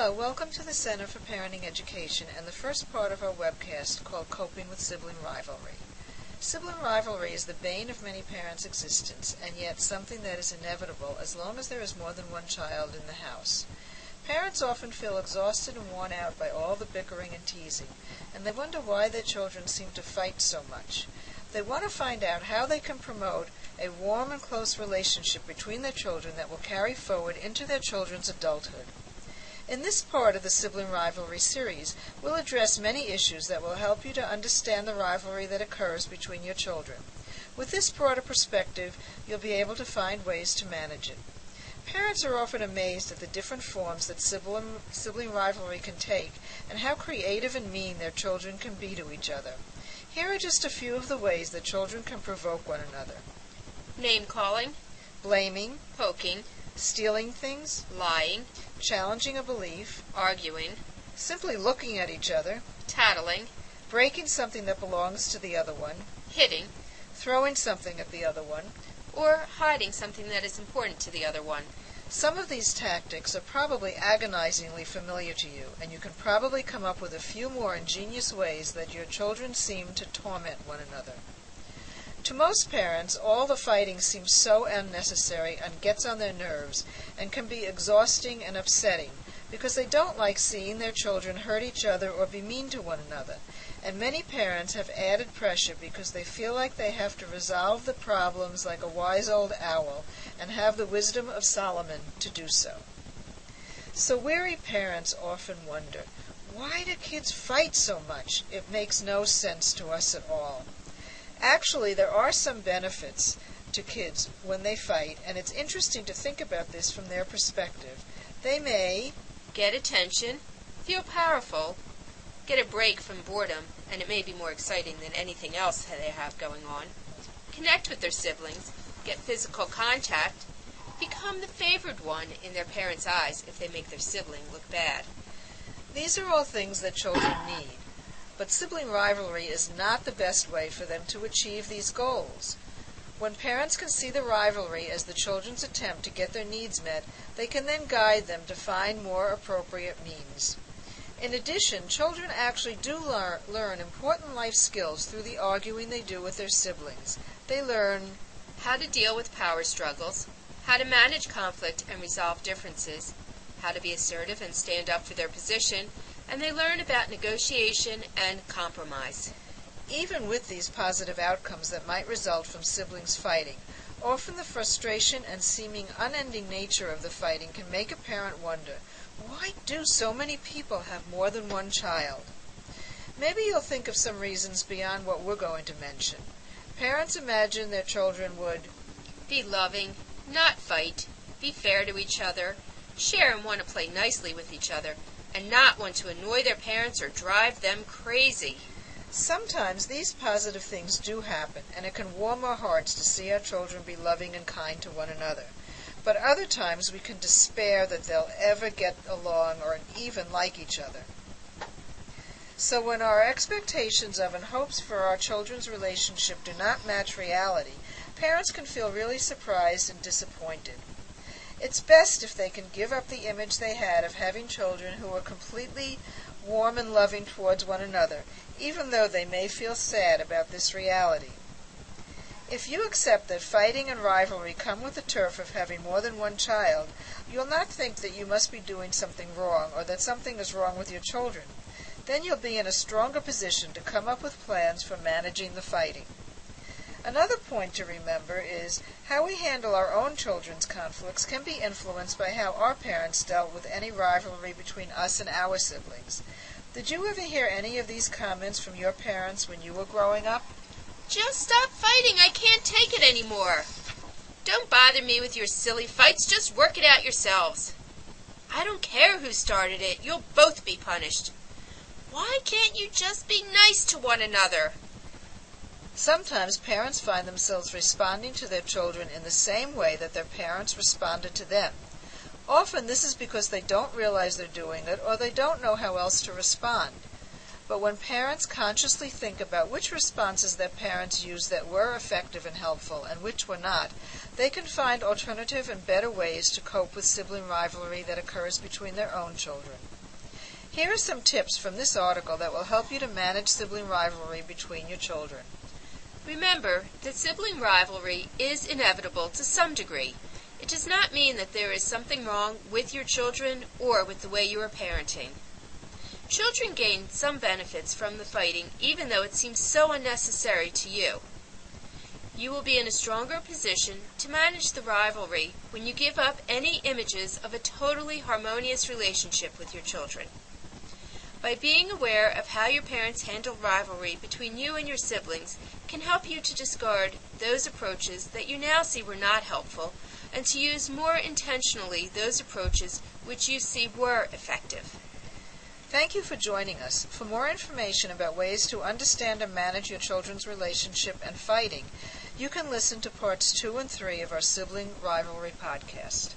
Hello, welcome to the Center for Parenting Education and the first part of our webcast called Coping with Sibling Rivalry. Sibling rivalry is the bane of many parents' existence, and yet something that is inevitable as long as there is more than one child in the house. Parents often feel exhausted and worn out by all the bickering and teasing, and they wonder why their children seem to fight so much. They want to find out how they can promote a warm and close relationship between their children that will carry forward into their children's adulthood. In this part of the Sibling Rivalry series, we'll address many issues that will help you to understand the rivalry that occurs between your children. With this broader perspective, you'll be able to find ways to manage it. Parents are often amazed at the different forms that sibling rivalry can take and how creative and mean their children can be to each other. Here are just a few of the ways that children can provoke one another. Name-calling, blaming, poking, stealing things, lying, challenging a belief, arguing, simply looking at each other, tattling, breaking something that belongs to the other one, hitting, throwing something at the other one, or hiding something that is important to the other one. Some of these tactics are probably agonizingly familiar to you, and you can probably come up with a few more ingenious ways that your children seem to torment one another. To most parents, all the fighting seems so unnecessary and gets on their nerves and can be exhausting and upsetting because they don't like seeing their children hurt each other or be mean to one another. And many parents have added pressure because they feel like they have to resolve the problems like a wise old owl and have the wisdom of Solomon to do so. So weary parents often wonder, why do kids fight so much? It makes no sense to us at all. Actually, there are some benefits to kids when they fight, and it's interesting to think about this from their perspective. They may get attention, feel powerful, get a break from boredom, and it may be more exciting than anything else they have going on, connect with their siblings, get physical contact, become the favored one in their parents' eyes if they make their sibling look bad. These are all things that children need. But sibling rivalry is not the best way for them to achieve these goals. When parents can see the rivalry as the children's attempt to get their needs met, they can then guide them to find more appropriate means. In addition, children actually do learn important life skills through the arguing they do with their siblings. They learn how to deal with power struggles, how to manage conflict and resolve differences, how to be assertive and stand up for their position, and they learn about negotiation and compromise. Even with these positive outcomes that might result from siblings fighting, often the frustration and seeming unending nature of the fighting can make a parent wonder, why do so many people have more than one child? Maybe you'll think of some reasons beyond what we're going to mention. Parents imagine their children would be loving, not fight, be fair to each other, share and want to play nicely with each other, and not want to annoy their parents or drive them crazy. Sometimes these positive things do happen, and it can warm our hearts to see our children be loving and kind to one another. But other times we can despair that they'll ever get along or even like each other. So when our expectations of and hopes for our children's relationship do not match reality, parents can feel really surprised and disappointed. It's best if they can give up the image they had of having children who are completely warm and loving towards one another, even though they may feel sad about this reality. If you accept that fighting and rivalry come with the turf of having more than one child, you'll not think that you must be doing something wrong or that something is wrong with your children. Then you'll be in a stronger position to come up with plans for managing the fighting. Another point to remember is how we handle our own children's conflicts can be influenced by how our parents dealt with any rivalry between us and our siblings. Did you ever hear any of these comments from your parents when you were growing up? Just stop fighting, I can't take it anymore. Don't bother me with your silly fights, just work it out yourselves. I don't care who started it, you'll both be punished. Why can't you just be nice to one another? Sometimes parents find themselves responding to their children in the same way that their parents responded to them. Often this is because they don't realize they're doing it or they don't know how else to respond. But when parents consciously think about which responses their parents used that were effective and helpful and which were not, they can find alternative and better ways to cope with sibling rivalry that occurs between their own children. Here are some tips from this article that will help you to manage sibling rivalry between your children. Remember that sibling rivalry is inevitable to some degree. It does not mean that there is something wrong with your children or with the way you are parenting. Children gain some benefits from the fighting, even though it seems so unnecessary to you. You will be in a stronger position to manage the rivalry when you give up any images of a totally harmonious relationship with your children. By being aware of how your parents handle rivalry between you and your siblings can help you to discard those approaches that you now see were not helpful and to use more intentionally those approaches which you see were effective. Thank you for joining us. For more information about ways to understand and manage your children's relationship and fighting, you can listen to parts 2 and 3 of our Sibling Rivalry podcast.